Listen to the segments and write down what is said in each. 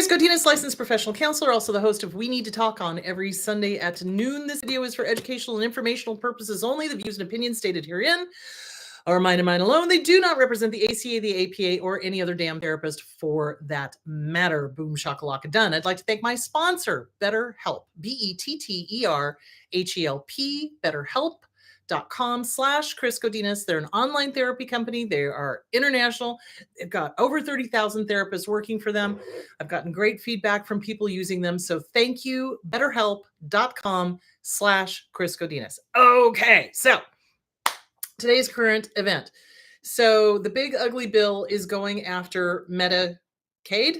Chris Godinez, licensed professional counselor, also the host of We Need to Talk on every Sunday at noon. This video is for educational and informational purposes only. The views and opinions stated herein are mine and mine alone. They do not represent the ACA, the APA, or any other damn therapist for that matter. Boom shakalaka done. I'd like to thank my sponsor, BetterHelp, BetterHelp, BetterHelp.com/Chris Godinez. They're an online therapy company. They are international. They've got over 30,000 therapists working for them. I've gotten great feedback from people using them. So thank you, BetterHelp.com/Chris Godinez. Okay, so today's current event. So the big ugly bill is going after Medicaid.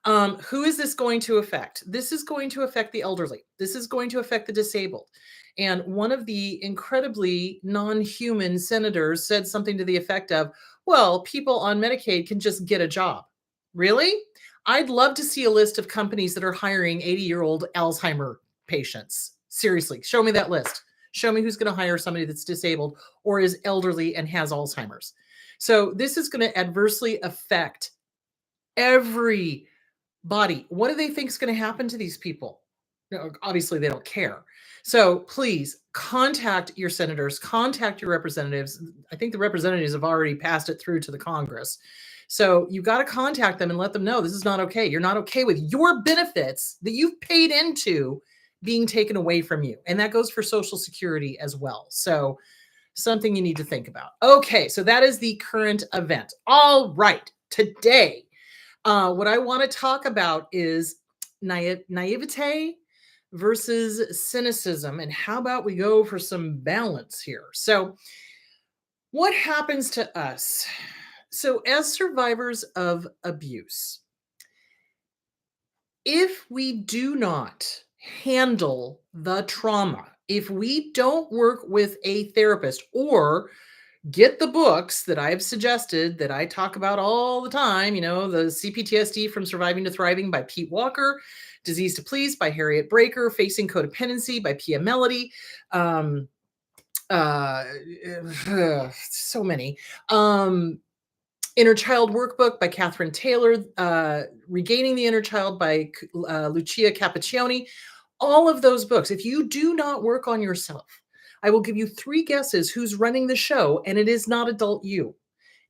Who is this going to affect? This is going to affect the elderly. This is going to affect the disabled. And one of the incredibly non-human senators said something to the effect of, well, people on Medicaid can just get a job. Really? I'd love to see a list of companies that are hiring 80-year-old Alzheimer patients. Seriously, show me that list. Show me who's going to hire somebody that's disabled or is elderly and has Alzheimer's. So this is going to adversely affect everybody. What do they think is going to happen to these people? Obviously, they don't care. So please contact your senators, contact your representatives. I think the representatives have already passed it through to the Congress. So you've got to contact them and let them know this is not okay. You're not okay with your benefits that you've paid into being taken away from you. And that goes for Social Security as well. So something you need to think about. Okay, so that is the current event. All right, today, what I want to talk about is naivete versus cynicism. And how about we go for some balance here? So what happens to us? So as survivors of abuse, if we do not handle the trauma, if we don't work with a therapist or get the books that I've suggested that I talk about all the time, the CPTSD from Surviving to Thriving by Pete Walker, Disease to Please by Harriet Breaker, Facing Codependency by Pia Melody, so many. Inner Child Workbook by Catherine Taylor, Regaining the Inner Child by Lucia Cappuccioni. All of those books. If you do not work on yourself, I will give you 3 guesses who's running the show, and it is not adult you.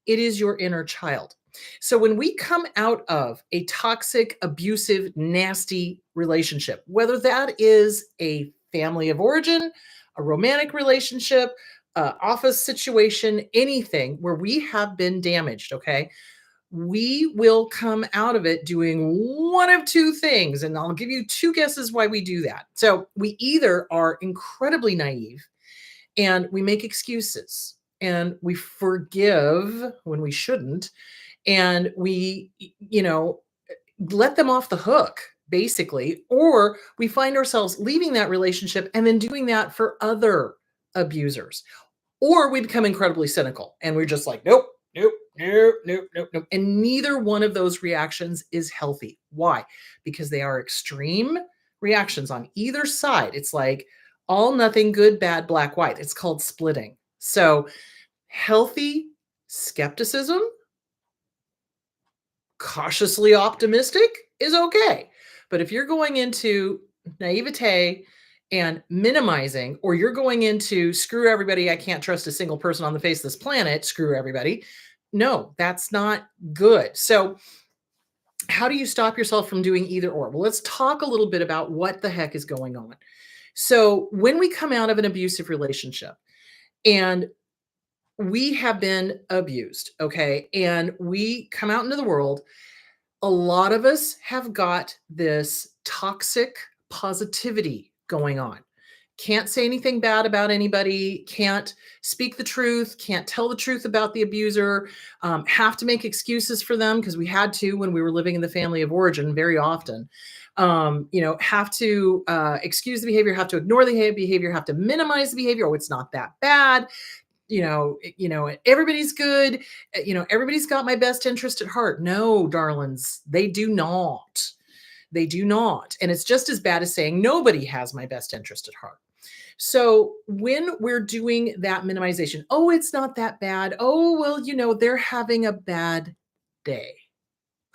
It is your inner child. So when we come out of a toxic, abusive, nasty relationship, whether that is a family of origin, a romantic relationship, office situation, anything where we have been damaged, okay? We will come out of it doing one of 2 things. And I'll give you 2 guesses why we do that. So we either are incredibly naive and we make excuses and we forgive when we shouldn't. And we, let them off the hook, basically, or we find ourselves leaving that relationship and then doing that for other abusers. Or we become incredibly cynical and we're just like, nope. And neither one of those reactions is healthy. Why? Because they are extreme reactions on either side. It's like all, nothing, good, bad, black, white. It's called splitting. So healthy skepticism, cautiously optimistic is okay. But if you're going into naivete and minimizing, or you're going into screw everybody, I can't trust a single person on the face of this planet, screw everybody. No, that's not good. So how do you stop yourself from doing either or? Well, let's talk a little bit about what the heck is going on. So when we come out of an abusive relationship and we have been abused, okay, and we come out into the world, a lot of us have got this toxic positivity going on. Can't say anything bad about anybody, can't speak the truth, can't tell the truth about the abuser, have to make excuses for them because we had to when we were living in the family of origin very often. Have to excuse the behavior, have to ignore the behavior, have to minimize the behavior. Oh, it's not that bad. Everybody's good. Everybody's got my best interest at heart. No, darlings, they do not. They do not. And it's just as bad as saying nobody has my best interest at heart. So when we're doing that minimization, oh, it's not that bad. Oh, well, they're having a bad day.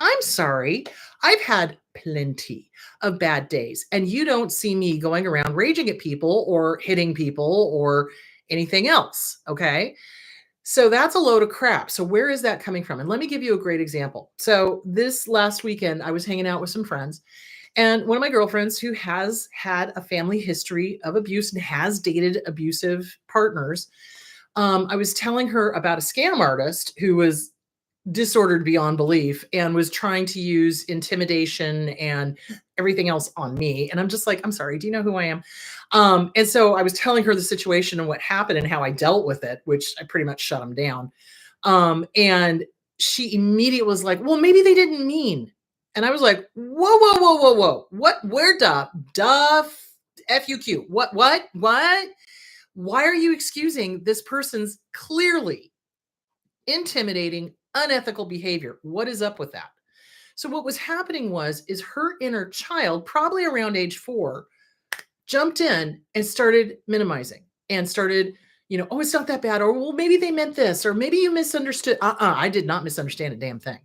I'm sorry. I've had plenty of bad days, and you don't see me going around raging at people or hitting people or anything else. Okay. So that's a load of crap. So where is that coming from? And let me give you a great example. So this last weekend, I was hanging out with some friends, and one of my girlfriends who has had a family history of abuse and has dated abusive partners. I was telling her about a scam artist who was disordered beyond belief and was trying to use intimidation and everything else on me. And I'm just like, I'm sorry, do you know who I am? And so I was telling her the situation and what happened and how I dealt with it, which I pretty much shut him down. And she immediately was like, well, maybe they didn't mean. And I was like, whoa, whoa, whoa, whoa, whoa. What? Where FUQ? What? Why are you excusing this person's clearly intimidating, unethical behavior? What is up with that? So what was happening is her inner child, probably around age 4, jumped in and started minimizing and started, oh, it's not that bad. Or, well, maybe they meant this, or maybe you misunderstood. I did not misunderstand a damn thing.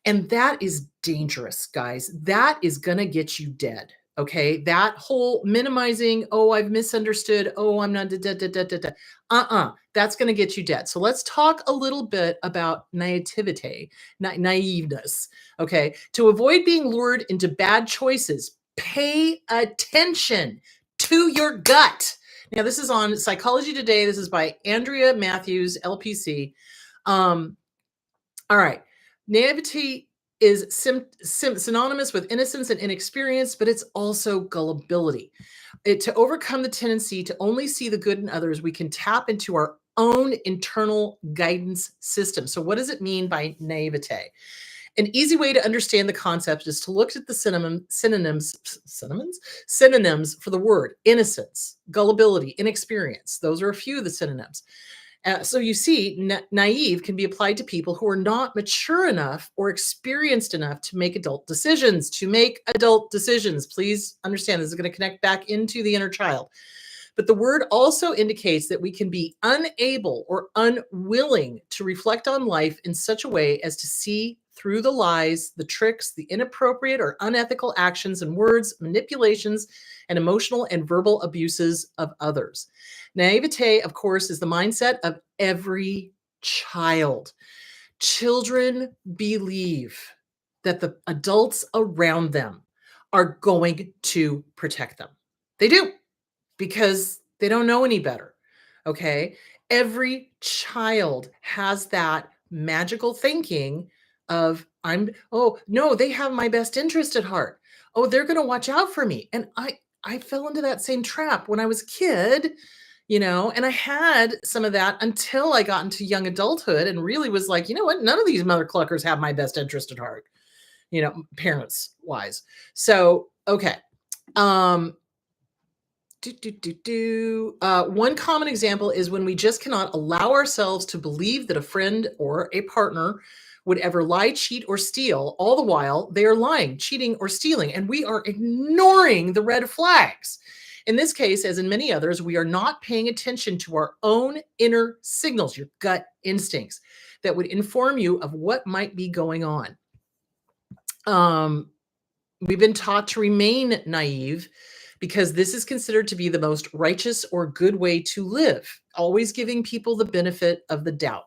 And that is dangerous, guys. That is going to get you dead. Okay. That whole minimizing, oh, I've misunderstood. Oh, I'm not, that's going to get you dead. So let's talk a little bit about naivete, naiveness. Okay. To avoid being lured into bad choices, pay attention to your gut. Now, this is on Psychology Today. This is by Andrea Matthews, LPC. All right. Naivety is synonymous with innocence and inexperience, but it's also gullibility. To overcome the tendency to only see the good in others, we can tap into our own internal guidance system. So what does it mean by naivete? An easy way to understand the concept is to look at the synonyms for the word innocence, gullibility, inexperience. Those are a few of the synonyms. So you see, naive can be applied to people who are not mature enough or experienced enough to make adult decisions. Please understand, this is going to connect back into the inner child. But the word also indicates that we can be unable or unwilling to reflect on life in such a way as to see through the lies, the tricks, the inappropriate or unethical actions and words, manipulations, and emotional and verbal abuses of others. Naivete, of course, is the mindset of every child. Children believe that the adults around them are going to protect them. They do, because they don't know any better. Okay. Every child has that magical thinking of, oh, no, they have my best interest at heart. Oh, they're going to watch out for me. And I fell into that same trap when I was a kid, and I had some of that until I got into young adulthood and really was like, you know what? None of these mother cluckers have my best interest at heart, parents wise. So, okay. One common example is when we just cannot allow ourselves to believe that a friend or a partner would ever lie, cheat, or steal, all the while they are lying, cheating, or stealing, and we are ignoring the red flags. In this case, as in many others, we are not paying attention to our own inner signals, your gut instincts, that would inform you of what might be going on. We've been taught to remain naive because this is considered to be the most righteous or good way to live, always giving people the benefit of the doubt.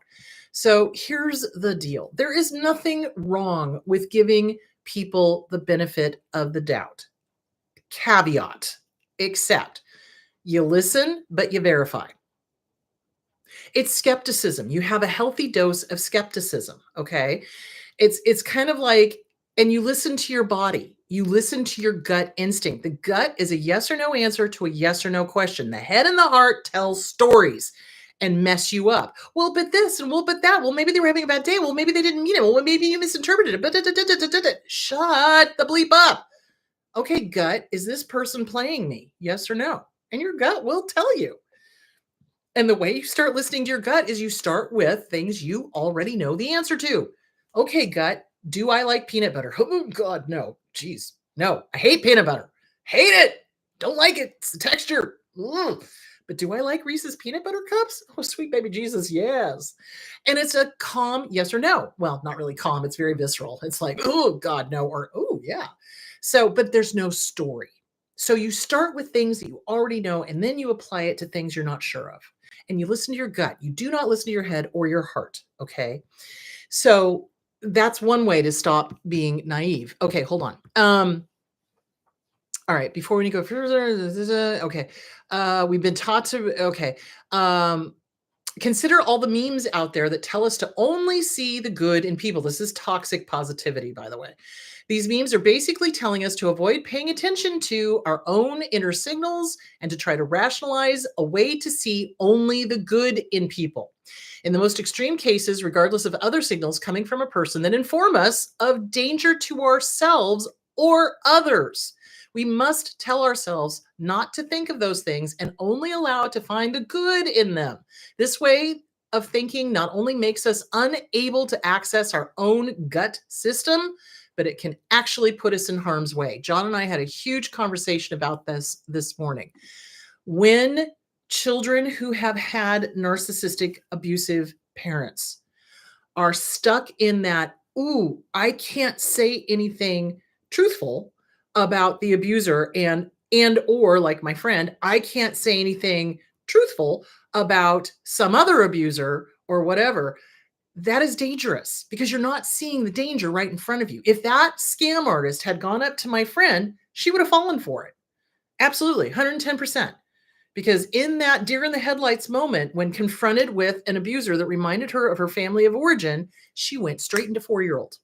So here's the deal. There is nothing wrong with giving people the benefit of the doubt. Caveat, except you listen, but you verify. It's skepticism. You have a healthy dose of skepticism, okay? It's kind of like, and you listen to your body. You listen to your gut instinct. The gut is a yes or no answer to a yes or no question. The head and the heart tell stories and mess you up. Well, but this and well, but that. Well, maybe they were having a bad day. Well, maybe they didn't mean it. Well, maybe you misinterpreted it. But shut the bleep up. Okay, gut, is this person playing me? Yes or no? And your gut will tell you. And the way you start listening to your gut is you start with things you already know the answer to. Okay, gut, do I like peanut butter? Oh, God, no. Jeez. No, I hate peanut butter. Hate it. Don't like it. It's the texture. But do I like Reese's peanut butter cups? Oh, sweet baby Jesus, yes. And it's a calm yes or no. Well, not really calm. It's very visceral. It's like, oh, God, no, or oh, yeah. So, but there's no story. So you start with things that you already know, and then you apply it to things you're not sure of. And you listen to your gut. You do not listen to your head or your heart. Okay. So that's one way to stop being naive. Okay, hold on. All right, before we go further, okay. We've been taught to okay. Um, Consider all the memes out there that tell us to only see the good in people. This is toxic positivity, by the way. These memes are basically telling us to avoid paying attention to our own inner signals and to try to rationalize a way to see only the good in people. In the most extreme cases, regardless of other signals coming from a person that inform us of danger to ourselves or others. We must tell ourselves not to think of those things and only allow it to find the good in them. This way of thinking not only makes us unable to access our own gut system, but it can actually put us in harm's way. John and I had a huge conversation about this morning. When children who have had narcissistic, abusive parents are stuck in that, ooh, I can't say anything truthful about the abuser and or like my friend, I can't say anything truthful about some other abuser or whatever. That is dangerous because you're not seeing the danger right in front of you. If that scam artist had gone up to my friend, she would have fallen for it. Absolutely, 110%. Because in that deer in the headlights moment, when confronted with an abuser that reminded her of her family of origin, she went straight into 4-year-old.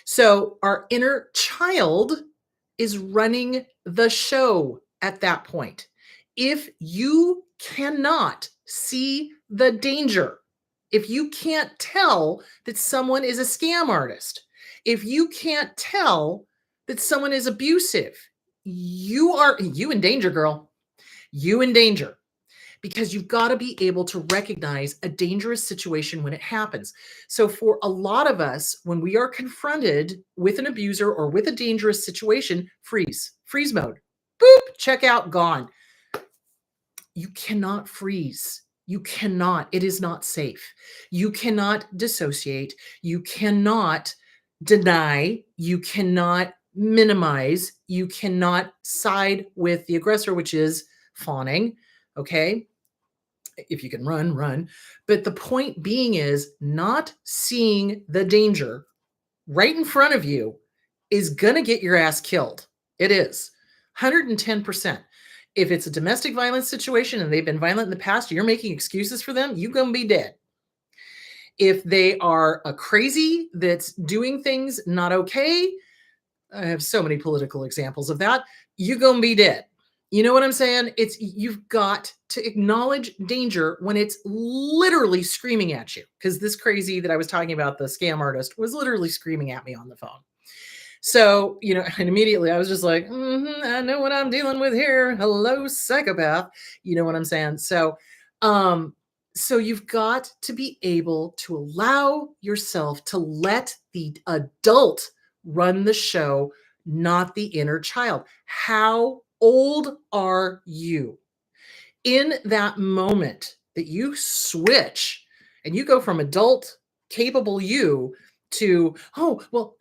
So our inner child is running the show at that point. If you cannot see the danger, if you can't tell that someone is a scam artist, if you can't tell that someone is abusive, you in danger, girl. You in danger because you've got to be able to recognize a dangerous situation when it happens. So, for a lot of us, when we are confronted with an abuser or with a dangerous situation, freeze mode, boop, check out, gone. You cannot freeze. You cannot. It is not safe. You cannot dissociate. You cannot deny. You cannot minimize. You cannot side with the aggressor, which is fawning. Okay. If you can run, run. But the point being is not seeing the danger right in front of you is going to get your ass killed. It is 110%. If it's a domestic violence situation and they've been violent in the past, you're making excuses for them, you're going to be dead. If they are a crazy that's doing things not okay, I have so many political examples of that, you're going to be dead. You know what I'm saying? You've got to acknowledge danger when it's literally screaming at you. Because this crazy that I was talking about, the scam artist, was literally screaming at me on the phone. So, and immediately I was just like, I know what I'm dealing with here. Hello, psychopath. You know what I'm saying? So you've got to be able to allow yourself to let the adult run the show, not the inner child. How old are you? In that moment that you switch and you go from adult, capable you to, oh, well,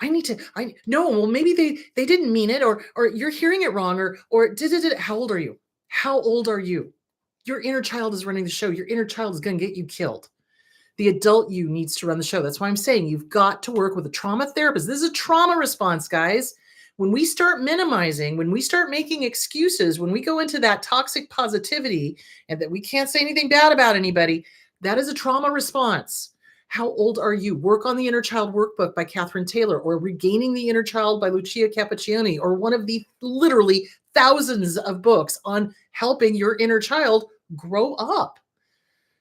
no, well, maybe they didn't mean it, or you're hearing it wrong, or how old are you? How old are you? Your inner child is running the show. Your inner child is going to get you killed. The adult you needs to run the show. That's why I'm saying you've got to work with a trauma therapist. This is a trauma response, guys. When we start minimizing, when we start making excuses, when we go into that toxic positivity and that we can't say anything bad about anybody, that is a trauma response. How old are you? Work on the Inner Child Workbook by Catherine Taylor, or Regaining the Inner Child by Lucia Cappuccioni, or one of the literally thousands of books on helping your inner child grow up.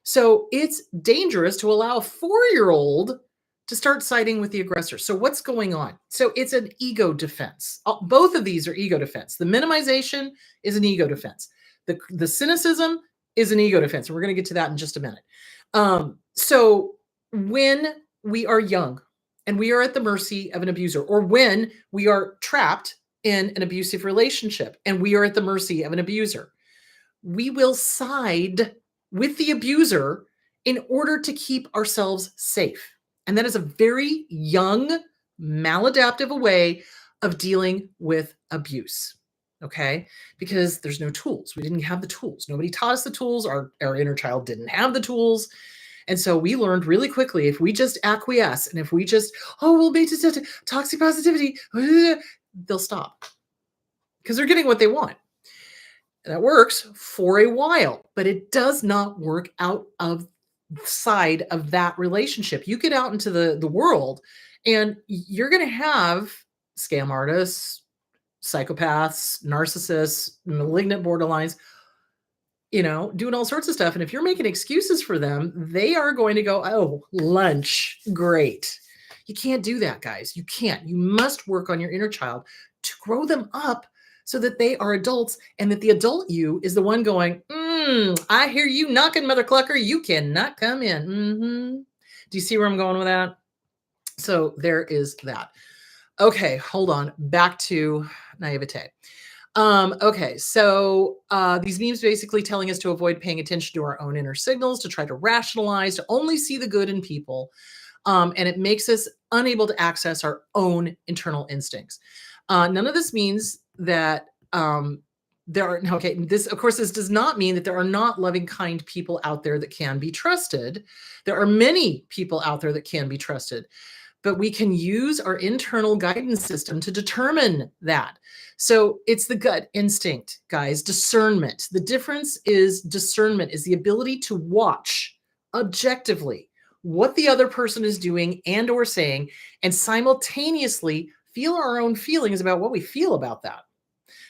So it's dangerous to allow a 4-year-old to start siding with the aggressor. So what's going on? So it's an ego defense. Both of these are ego defense. The minimization is an ego defense. The cynicism is an ego defense. And we're going to get to that in just a minute. So when we are young and we are at the mercy of an abuser, or when we are trapped in an abusive relationship and we are at the mercy of an abuser, we will side with the abuser in order to keep ourselves safe. And that is a very young, maladaptive way of dealing with abuse. Okay. Because there's no tools. We didn't have the tools. Nobody taught us the tools. Our inner child didn't have the tools. And so we learned really quickly if we just acquiesce and if we just, oh, we'll be toxic positivity, they'll stop because they're getting what they want. That works for a while, but it does not work out of side of that relationship. You get out into the world and you're going to have scam artists, psychopaths, narcissists, malignant borderlines, doing all sorts of stuff. And if you're making excuses for them, they are going to go, oh, lunch, great. You can't do that, guys. You can't. You must work on your inner child to grow them up so that they are adults and that the adult you is the one going, I hear you knocking, Mother Clucker. You cannot come in. Do you see where I'm going with that? So there is that. Okay, hold on. Back to naivete. Okay, so these memes basically telling us to avoid paying attention to our own inner signals, to try to rationalize, to only see the good in people. And it makes us unable to access our own internal instincts. None of this means that there are, okay, this, of course, this does not mean that there are not loving, kind people out there that can be trusted. There are many people out there that can be trusted, but we can use our internal guidance system to determine that. So it's the gut instinct, guys, discernment. The difference is discernment is the ability to watch objectively what the other person is doing and or saying, and simultaneously feel our own feelings about what we feel about that.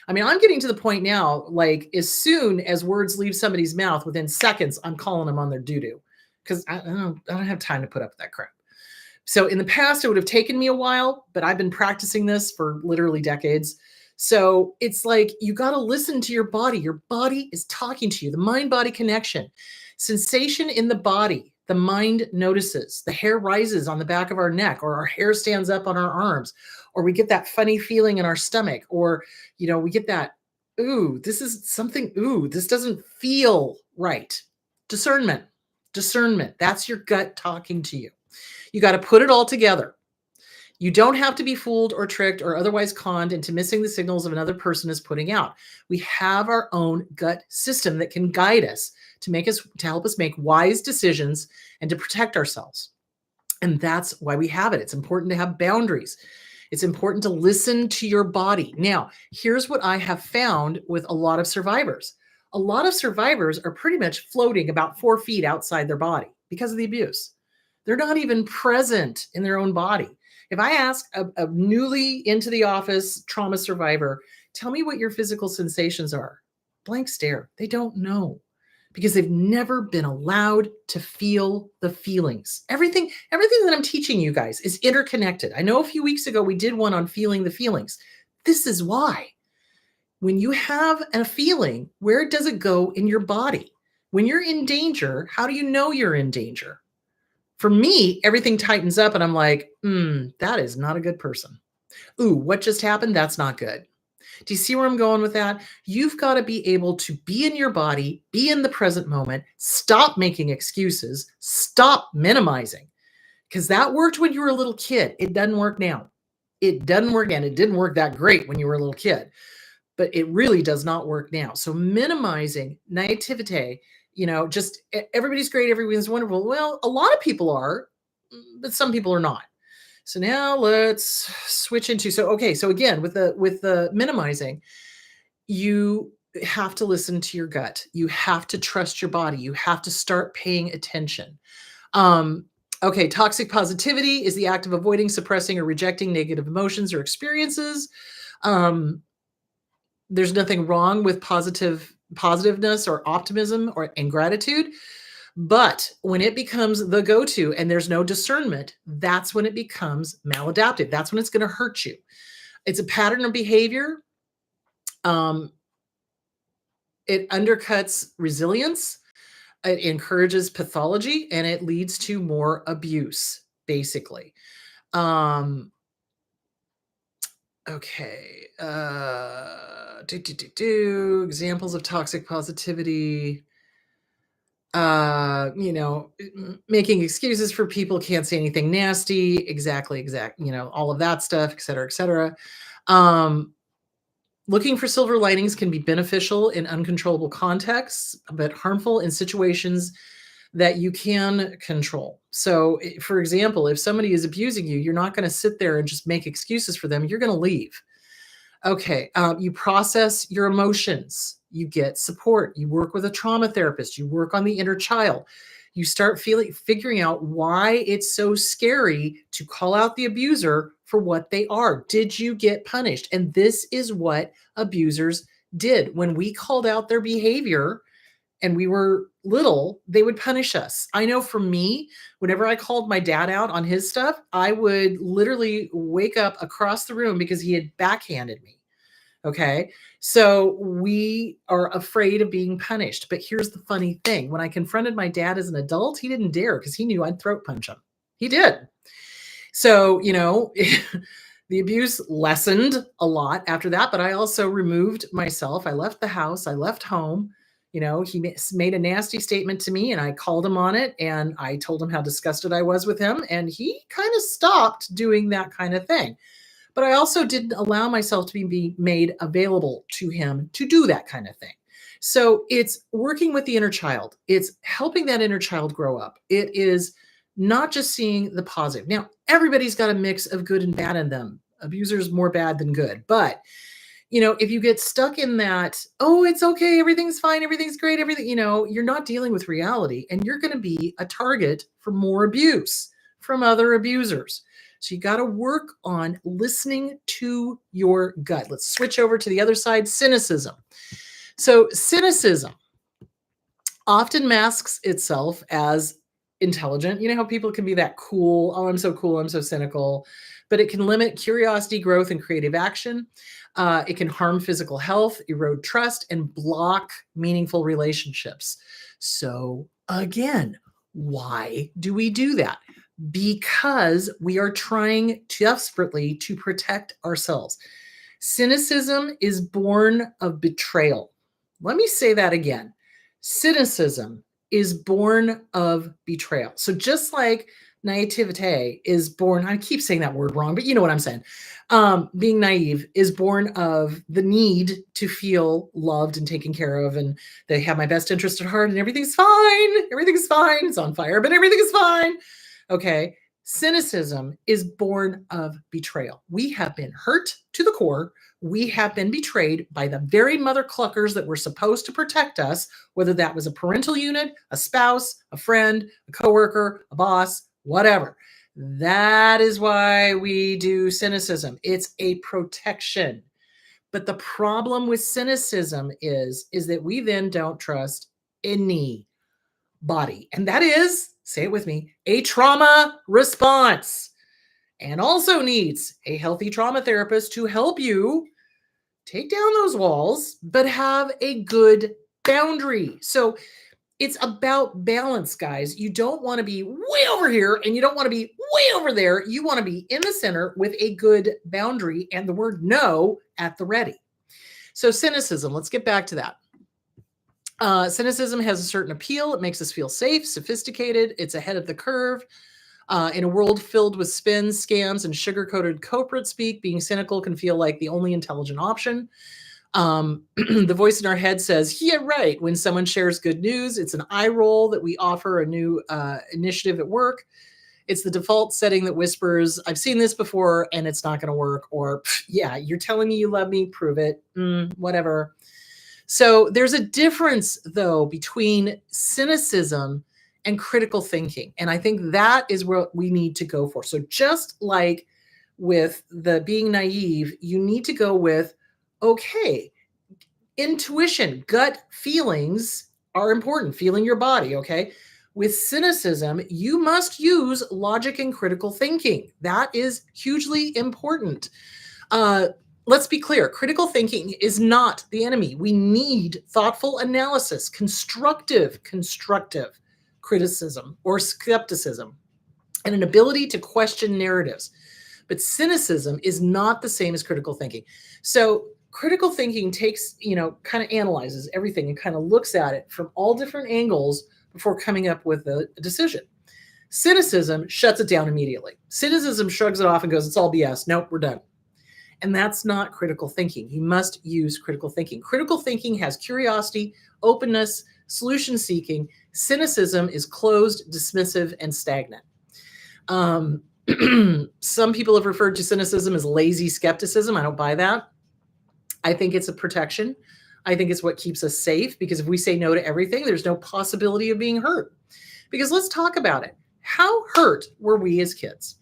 I mean, I'm getting to the point now, like as soon as words leave somebody's mouth, within seconds, I'm calling them on their doo-doo because I don't have time to put up with that crap. So in the past, it would have taken me a while, but I've been practicing this for literally decades. So it's like you got to listen to your body. Your body is talking to you, the mind-body connection. Sensation in the body, the mind notices. The hair rises on the back of our neck, or our hair stands up on our arms, or we get that funny feeling in our stomach, or, we get that, ooh, this is something, ooh, this doesn't feel right. Discernment. That's your gut talking to you. You got to put it all together. You don't have to be fooled or tricked or otherwise conned into missing the signals of another person is putting out. We have our own gut system that can guide us to help us make wise decisions and to protect ourselves. And that's why we have it. It's important to have boundaries. It's important to listen to your body. Now, here's what I have found with a lot of survivors. A lot of survivors are pretty much floating about 4 feet outside their body because of the abuse. They're not even present in their own body. If I ask a newly into the office trauma survivor, tell me what your physical sensations are, blank stare. They don't know because they've never been allowed to feel the feelings. Everything that I'm teaching you guys is interconnected. I know a few weeks ago we did one on feeling the feelings. This is why. When you have a feeling, where does it go in your body? When you're in danger, how do you know you're in danger? For me, everything tightens up and I'm like, that is not a good person. Ooh, what just happened? That's not good. Do you see where I'm going with that? You've got to be able to be in your body, be in the present moment, stop making excuses, stop minimizing. Because that worked when you were a little kid. It doesn't work now. It doesn't work, and it didn't work that great when you were a little kid. But it really does not work now. So minimizing naivete, just everybody's great, everybody's wonderful. Well, a lot of people are, but some people are not. So now let's switch into, so again, with the minimizing, you have to listen to your gut. You have to trust your body. You have to start paying attention. Toxic positivity is the act of avoiding, suppressing, or rejecting negative emotions or experiences. There's nothing wrong with positiveness or optimism and gratitude. But when it becomes the go-to and there's no discernment, that's when it becomes maladaptive. That's when it's going to hurt you. It's a pattern of behavior. It undercuts resilience. It encourages pathology, and it leads to more abuse, basically. Okay. Examples of toxic positivity. Making excuses for people, can't say anything nasty. Exactly. All of that stuff, et cetera, et cetera. Um, Looking for silver linings can be beneficial in uncontrollable contexts, but harmful in situations that you can control. So, for example, if somebody is abusing you, you're not going to sit there and just make excuses for them. You're going to leave. Okay, you process your emotions, you get support, you work with a trauma therapist, you work on the inner child. You start figuring out why it's so scary to call out the abuser for what they are. Did you get punished? And this is what abusers did. When we called out their behavior and we were little, they would punish us. I know for me, whenever I called my dad out on his stuff, I would literally wake up across the room because he had backhanded me. Okay. So we are afraid of being punished. But here's the funny thing: when I confronted my dad as an adult, he didn't dare because he knew I'd throat punch him. He did. So, the abuse lessened a lot after that, but I also removed myself. I left the house, I left home. He made a nasty statement to me and I called him on it and I told him how disgusted I was with him. And he kind of stopped doing that kind of thing. But I also didn't allow myself to be made available to him to do that kind of thing. So it's working with the inner child. It's helping that inner child grow up. It is not just seeing the positive. Now, everybody's got a mix of good and bad in them. Abusers more bad than good. But, if you get stuck in that, oh, it's okay, everything's fine, everything's great, you're not dealing with reality and you're going to be a target for more abuse from other abusers. So you got to work on listening to your gut. Let's switch over to the other side, cynicism. So cynicism often masks itself as intelligent. You know how people can be that cool, oh, I'm so cool, I'm so cynical, but it can limit curiosity, growth, and creative action. It can harm physical health, erode trust, and block meaningful relationships. So again, why do we do that? Because we are trying desperately to protect ourselves. Cynicism is born of betrayal. Let me say that again. Cynicism is born of betrayal. So just like naivete is born, I keep saying that word wrong, but you know what I'm saying. Being naive is born of the need to feel loved and taken care of, and they have my best interest at heart, and everything's fine. Everything's fine. It's on fire, but everything is fine. Okay. Cynicism is born of betrayal. We have been hurt to the core. We have been betrayed by the very mother cluckers that were supposed to protect us, whether that was a parental unit, a spouse, a friend, a coworker, a boss, whatever. That is why we do cynicism. It's a protection. But the problem with cynicism is that we then don't trust anybody. And that is, say it with me, a trauma response. And also needs a healthy trauma therapist to help you take down those walls, but have a good boundary. So it's about balance, guys. You don't want to be way over here and you don't want to be way over there. You want to be in the center with a good boundary and the word no at the ready. So cynicism, let's get back to that. Cynicism has a certain appeal. It makes us feel safe, sophisticated. It's ahead of the curve. In a world filled with spins, scams, and sugar-coated corporate speak, being cynical can feel like the only intelligent option. The voice in our head says, yeah, right. When someone shares good news, it's an eye roll that we offer a new initiative at work. It's the default setting that whispers, I've seen this before and it's not going to work. Or, yeah, you're telling me you love me, prove it, whatever. So there's a difference, though, between cynicism and critical thinking. And I think that is what we need to go for. So just like with the being naive, you need to go with, okay, intuition, gut feelings are important, feeling your body, okay? With cynicism, you must use logic and critical thinking. That is hugely important. Let's be clear, critical thinking is not the enemy. We need thoughtful analysis, constructive criticism or skepticism, and an ability to question narratives. But cynicism is not the same as critical thinking. So critical thinking takes, kind of analyzes everything and kind of looks at it from all different angles before coming up with a decision. Cynicism shuts it down immediately. Cynicism shrugs it off and goes, it's all BS. Nope, we're done. And that's not critical thinking. You must use critical thinking. Critical thinking has curiosity, openness, solution seeking. Cynicism is closed, dismissive, and stagnant. Some people have referred to cynicism as lazy skepticism. I don't buy that. I think it's a protection. I think it's what keeps us safe, because if we say no to everything, there's no possibility of being hurt. Because let's talk about it. How hurt were we as kids?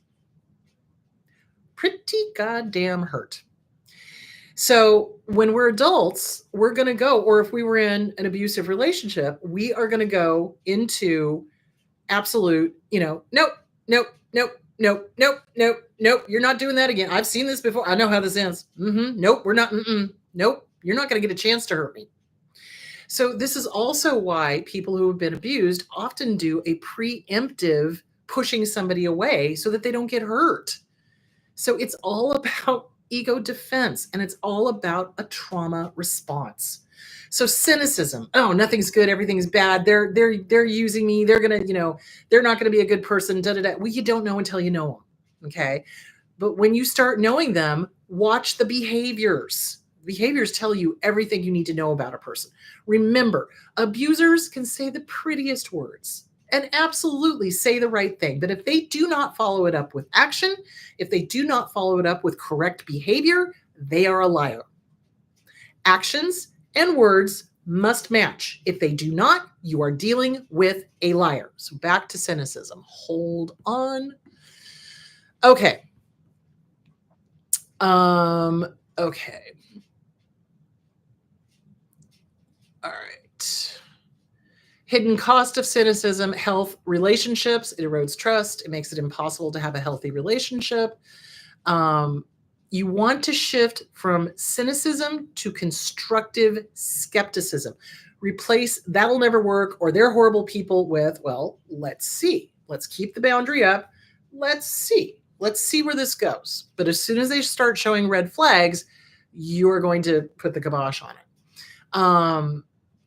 Pretty goddamn hurt. So when we're adults, we're going to go, or if we were in an abusive relationship, we are going to go into absolute, nope, nope, nope, nope, nope, nope, nope. You're not doing that again. I've seen this before. I know how this ends. Nope, we're not. Nope, you're not going to get a chance to hurt me. So this is also why people who have been abused often do a preemptive pushing somebody away so that they don't get hurt. So it's all about ego defense, and it's all about a trauma response. So cynicism, oh, nothing's good, everything's bad. They're using me. They're gonna, they're not gonna be a good person. Da da da. Well, you don't know until you know them. Okay, but when you start knowing them, watch the behaviors. Behaviors tell you everything you need to know about a person. Remember, abusers can say the prettiest words and absolutely say the right thing. But if they do not follow it up with action, if they do not follow it up with correct behavior, they are a liar. Actions and words must match. If they do not, you are dealing with a liar. So back to cynicism. Hold on. Okay. Okay. All right. Hidden cost of cynicism: health, relationships. It erodes trust. It makes it impossible to have a healthy relationship. You want to shift from cynicism to constructive skepticism. Replace that'll never work or they're horrible people with, well, let's see. Let's keep the boundary up. Let's see. Let's see where this goes. But as soon as they start showing red flags, you're going to put the kibosh on it.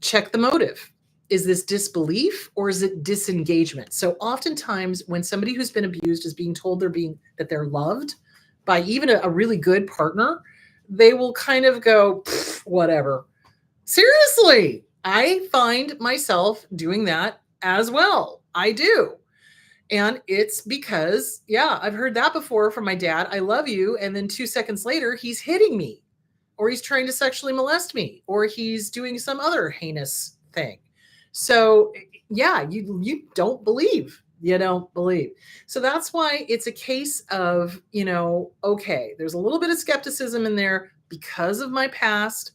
Check the motive. Is this disbelief or is it disengagement? So oftentimes when somebody who's been abused is being told that they're loved by even a really good partner, they will kind of go, whatever. Seriously, I find myself doing that as well. I do. And it's because, I've heard that before from my dad. I love you. And then 2 seconds later, he's hitting me, or he's trying to sexually molest me, or he's doing some other heinous thing. So you don't believe. You don't believe. So that's why it's a case of, okay, there's a little bit of skepticism in there because of my past.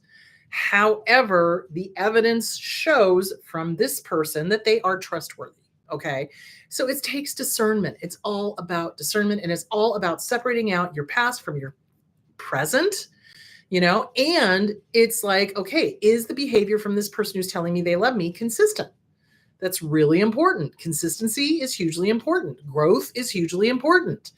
However, the evidence shows from this person that they are trustworthy. Okay. So it takes discernment. It's all about discernment, and it's all about separating out your past from your present. And it's like, okay, is the behavior from this person who's telling me they love me consistent? That's really important. Consistency is hugely important. Growth is hugely important.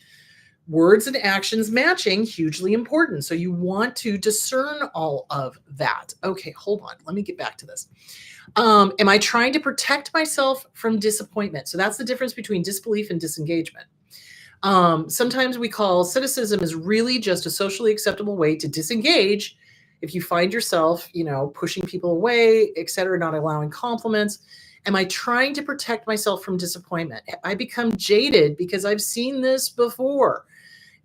Words and actions matching, hugely important. So you want to discern all of that. Okay, hold on. Let me get back to this. Am I trying to protect myself from disappointment? So that's the difference between disbelief and disengagement. Sometimes we call cynicism is really just a socially acceptable way to disengage. If you find yourself, pushing people away, et cetera, not allowing compliments. Am I trying to protect myself from disappointment? I become jaded because I've seen this before.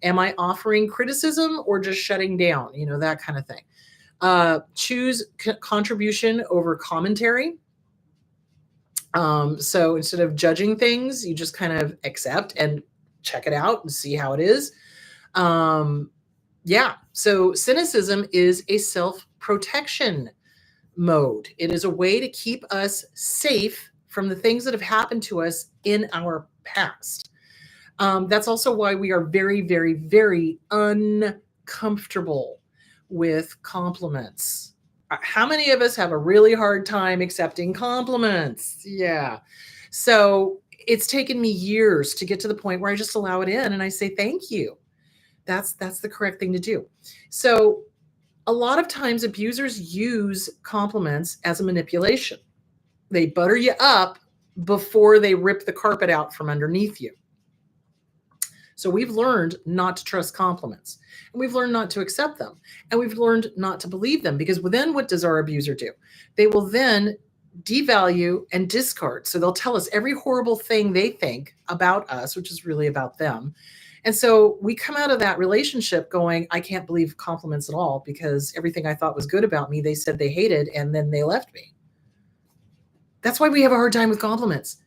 Am I offering criticism or just shutting down? That kind of thing. Choose contribution over commentary. So instead of judging things, you just kind of accept and check it out and see how it is. So cynicism is a self-protection mode. It is a way to keep us safe from the things that have happened to us in our past. That's also why we are very, very, very uncomfortable with compliments. How many of us have a really hard time accepting compliments? Yeah. So it's taken me years to get to the point where I just allow it in and I say, thank you. That's the correct thing to do. So a lot of times abusers use compliments as a manipulation. They butter you up before they rip the carpet out from underneath you. So we've learned not to trust compliments, and we've learned not to accept them, and we've learned not to believe them, because then what does our abuser do? They will then devalue and discard. So they'll tell us every horrible thing they think about us, which is really about them. And so we come out of that relationship going, I can't believe compliments at all, because everything I thought was good about me, they said they hated, and then they left me. That's why we have a hard time with compliments.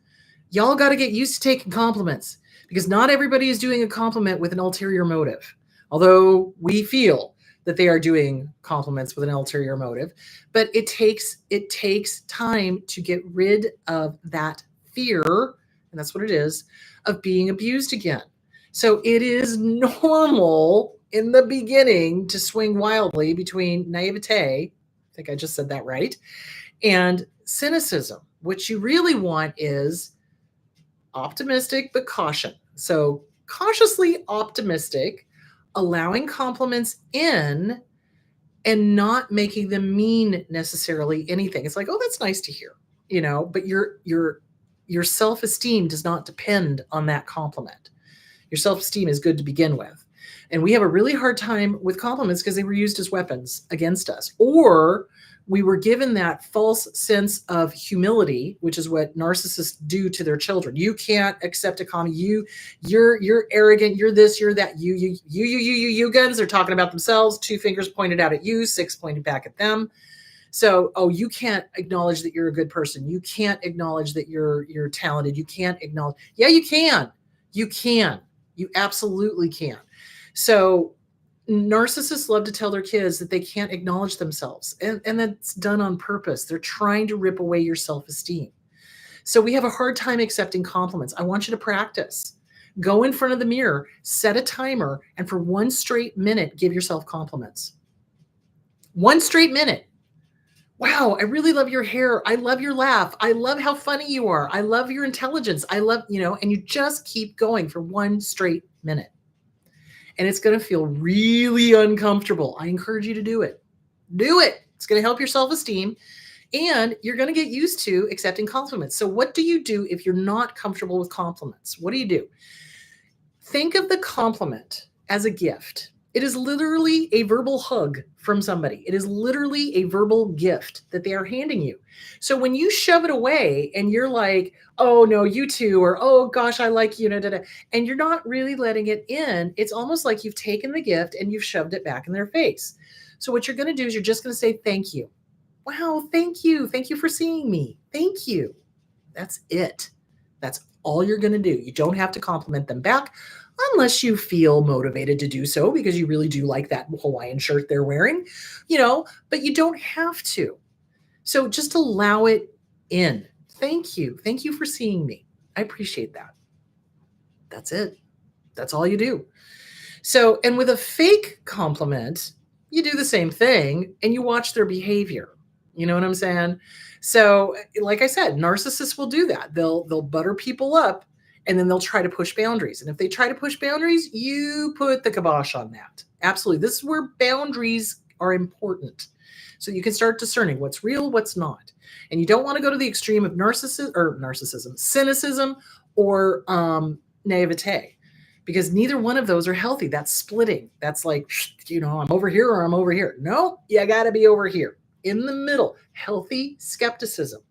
Y'all got to get used to taking compliments, because not everybody is doing a compliment with an ulterior motive. Although we feel that they are doing compliments with an ulterior motive, but it takes time to get rid of that fear, and that's what it is, of being abused again. So it is normal in the beginning to swing wildly between naivete, I think I just said that right, and cynicism. What you really want is optimistic but caution. So cautiously optimistic, allowing compliments in and not making them mean necessarily anything. It's like, oh, that's nice to hear, but your self-esteem does not depend on that compliment. Your self-esteem is good to begin with. And we have a really hard time with compliments because they were used as weapons against us. Or we were given that false sense of humility, which is what narcissists do to their children. You can't accept a comment. You're arrogant. You're this. You're that. You guns. They're talking about themselves. 2 fingers pointed out at you. 6 pointed back at them. So, oh, you can't acknowledge that you're a good person. You can't acknowledge that you're talented. You can't acknowledge. Yeah, you can. You can. You absolutely can. So narcissists love to tell their kids that they can't acknowledge themselves. And that's done on purpose. They're trying to rip away your self-esteem. So we have a hard time accepting compliments. I want you to practice. Go in front of the mirror, set a timer, and for 1 straight minute, give yourself compliments. 1 straight minute. Wow, I really love your hair. I love your laugh. I love how funny you are. I love your intelligence. I love, and you just keep going for 1 straight minute. And it's going to feel really uncomfortable. I encourage you to do it. Do it. It's going to help your self-esteem, and you're going to get used to accepting compliments. So what do you do if you're not comfortable with compliments? What do you do? Think of the compliment as a gift. It is literally a verbal hug from somebody. It is literally a verbal gift that they are handing you. So when you shove it away and you're like, oh no, you too, or oh gosh, I like you, and you're not really letting it in, it's almost like you've taken the gift and you've shoved it back in their face. So what you're going to do is you're just going to say, thank you. Wow, thank you. Thank you for seeing me. Thank you. That's it. That's all you're going to do. You don't have to compliment them back unless you feel motivated to do so because you really do like that Hawaiian shirt they're wearing, but you don't have to. So just allow it in. Thank you. Thank you for seeing me. I appreciate that. That's it. That's all you do. So, and with a fake compliment, you do the same thing and you watch their behavior. You know what I'm saying? So, like I said, narcissists will do that. They'll butter people up and then they'll try to push boundaries. And if they try to push boundaries, you put the kibosh on that. Absolutely. This is where boundaries are important. So you can start discerning what's real, what's not. And you don't want to go to the extreme of cynicism, or naivete, because neither one of those are healthy. That's splitting. That's like, I'm over here or I'm over here. No, you got to be over here in the middle. Healthy skepticism,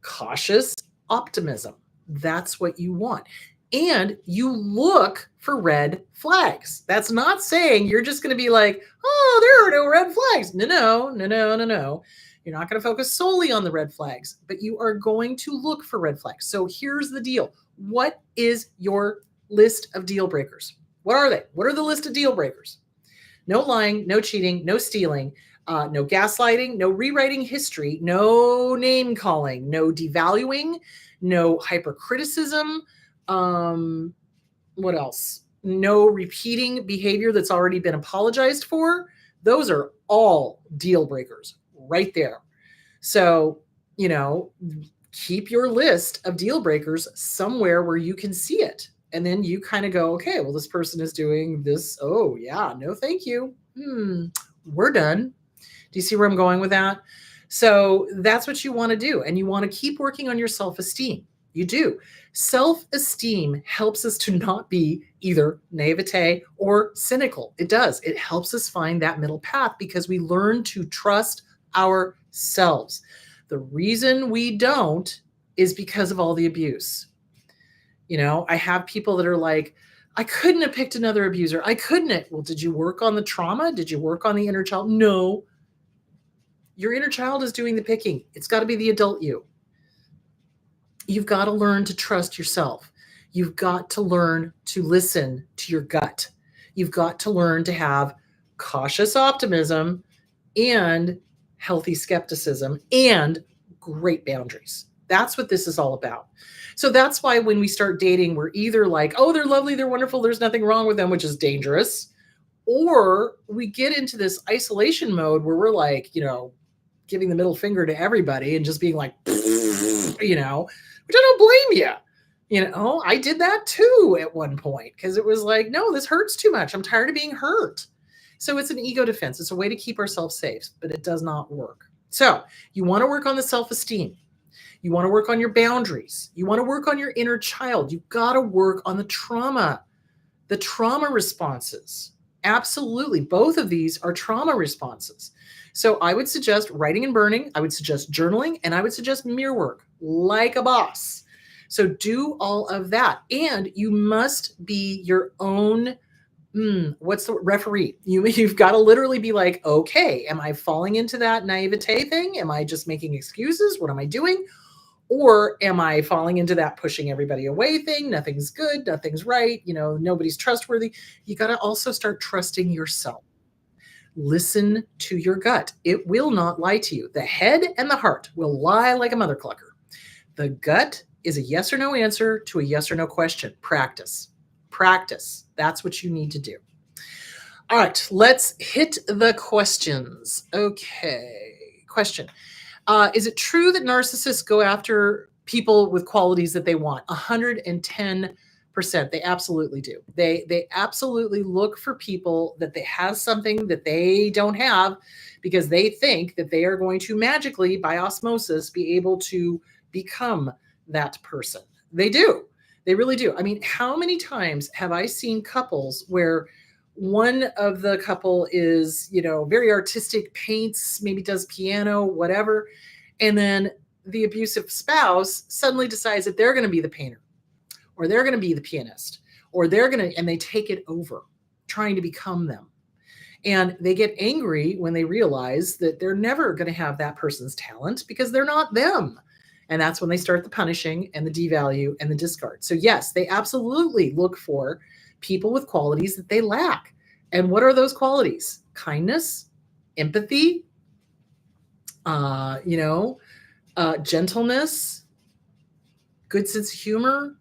cautious optimism. That's what you want. And you look for red flags. That's not saying you're just going to be like, oh, there are no red flags. No. You're not going to focus solely on the red flags, but you are going to look for red flags. So here's the deal. What is your list of deal breakers? What are they? What are the list of deal breakers? No lying, no cheating, no stealing, no gaslighting, no rewriting history, no name calling, no devaluing, no hypercriticism. What else? No repeating behavior that's already been apologized for. Those are all deal breakers right there. So, keep your list of deal breakers somewhere where you can see it. And then you kind of go, okay, well, this person is doing this. Oh, yeah, no, thank you. We're done. Do you see where I'm going with that? So that's what you want to do. And you want to keep working on your self esteem. You do. Self esteem helps us to not be either naivete or cynical. It does. It helps us find that middle path because we learn to trust ourselves. The reason we don't is because of all the abuse. I have people that are like, I couldn't have picked another abuser. I couldn't have. Well, did you work on the trauma? Did you work on the inner child? No. Your inner child is doing the picking. It's got to be the adult you. You've got to learn to trust yourself. You've got to learn to listen to your gut. You've got to learn to have cautious optimism and healthy skepticism and great boundaries. That's what this is all about. So that's why when we start dating, we're either like, oh, they're lovely, they're wonderful, there's nothing wrong with them, which is dangerous. Or we get into this isolation mode where we're like, giving the middle finger to everybody and just being like, which I don't blame you. I did that too at one point because it was like, no, this hurts too much. I'm tired of being hurt. So it's an ego defense. It's a way to keep ourselves safe, but it does not work. So you want to work on the self-esteem. You want to work on your boundaries. You want to work on your inner child. You've got to work on the trauma responses. Absolutely. Both of these are trauma responses. So I would suggest writing and burning. I would suggest journaling, and I would suggest mirror work like a boss. So do all of that. And you must be your own what's the referee? You've got to literally be like, okay, am I falling into that naivete thing? Am I just making excuses? What am I doing? Or am I falling into that pushing everybody away thing? Nothing's good, nothing's right, nobody's trustworthy. You got to also start trusting yourself. Listen to your gut. It will not lie to you. The head and the heart will lie like a mother clucker. The gut is a yes or no answer to a yes or no question. Practice. That's what you need to do. All right, let's hit the questions. Okay, question. Is it true that narcissists go after people with qualities that they want? 110%. They absolutely do. They absolutely look for people that they have something that they don't have because they think that they are going to magically, by osmosis, be able to become that person. They do. They really do. I mean, how many times have I seen couples where one of the couple is, very artistic, paints, maybe does piano, whatever. And then the abusive spouse suddenly decides that they're going to be the painter or they're going to be the pianist or and they take it over trying to become them. And they get angry when they realize that they're never going to have that person's talent because they're not them. And that's when they start the punishing and the devalue and the discard. So yes, they absolutely look for people with qualities that they lack. And what are those qualities? Kindness, empathy, gentleness, good sense of humor.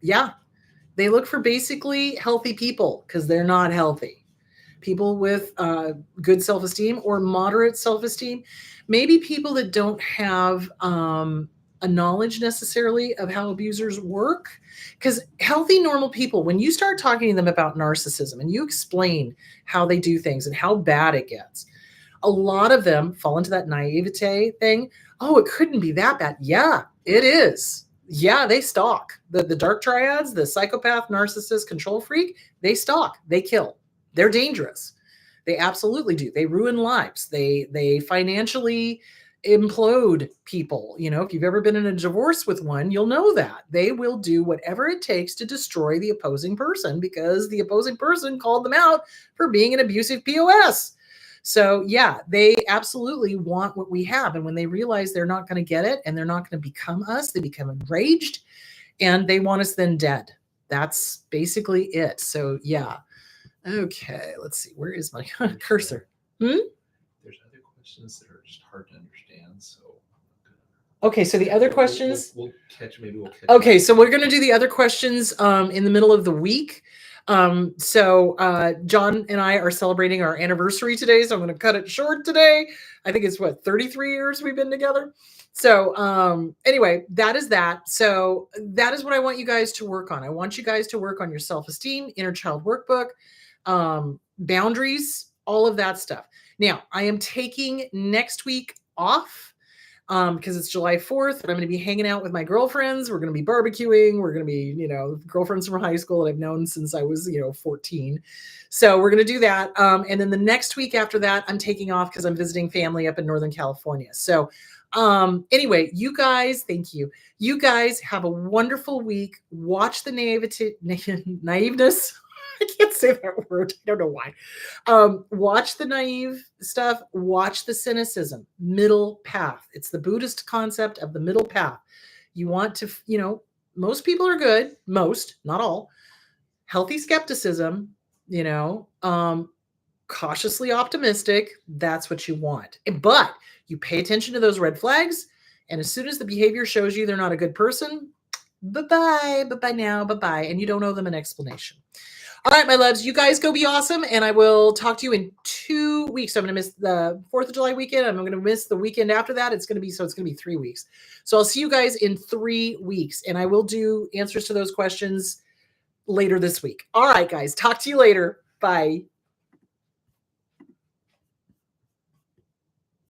Yeah, they look for basically healthy people because they're not healthy. People with good self-esteem or moderate self-esteem, maybe people that don't have a knowledge necessarily of how abusers work. Because healthy, normal people, when you start talking to them about narcissism and you explain how they do things and how bad it gets, a lot of them fall into that naivete thing. Oh, it couldn't be that bad. Yeah, it is. Yeah, they stalk. The dark triads, the psychopath, narcissist, control freak, they stalk, they kill. They're dangerous. They absolutely do. They ruin lives. They financially implode people. If you've ever been in a divorce with one, you'll know that. They will do whatever it takes to destroy the opposing person because the opposing person called them out for being an abusive POS. So yeah, they absolutely want what we have. And when they realize they're not going to get it and they're not going to become us, they become enraged and they want us then dead. That's basically it. So yeah. Okay, let's see. Where is my cursor? There's other questions that are just hard to understand. So okay, so the other questions we'll catch. Okay, so we're going to do the other questions in the middle of the week. So John and I are celebrating our anniversary today, so I'm going to cut it short today. I think it's 33 years we've been together. So anyway, that is that. So that is what I want you guys to work on. I want you guys to work on your self-esteem, inner child workbook, boundaries, all of that stuff. Now, I am taking next week off because it's July 4th and I'm going to be hanging out with my girlfriends. We're going to be barbecuing. We're going to be, girlfriends from high school that I've known since I was, 14. So we're going to do that. And then the next week after that, I'm taking off because I'm visiting family up in Northern California. So anyway, you guys, thank you. You guys have a wonderful week. Watch the naiveness. I can't say that word. I don't know why. Watch the naive stuff. Watch the cynicism. Middle path. It's the Buddhist concept of the middle path. You want to, most people are good. Most, not all. Healthy skepticism, cautiously optimistic. That's what you want. But you pay attention to those red flags. And as soon as the behavior shows you they're not a good person, bye-bye, bye-bye now, bye-bye. And you don't owe them an explanation. All right, my loves, you guys go be awesome. And I will talk to you in 2 weeks. So I'm going to miss the 4th of July weekend. I'm going to miss the weekend after that. It's going to be 3 weeks. So I'll see you guys in 3 weeks. And I will do answers to those questions later this week. All right, guys, talk to you later. Bye.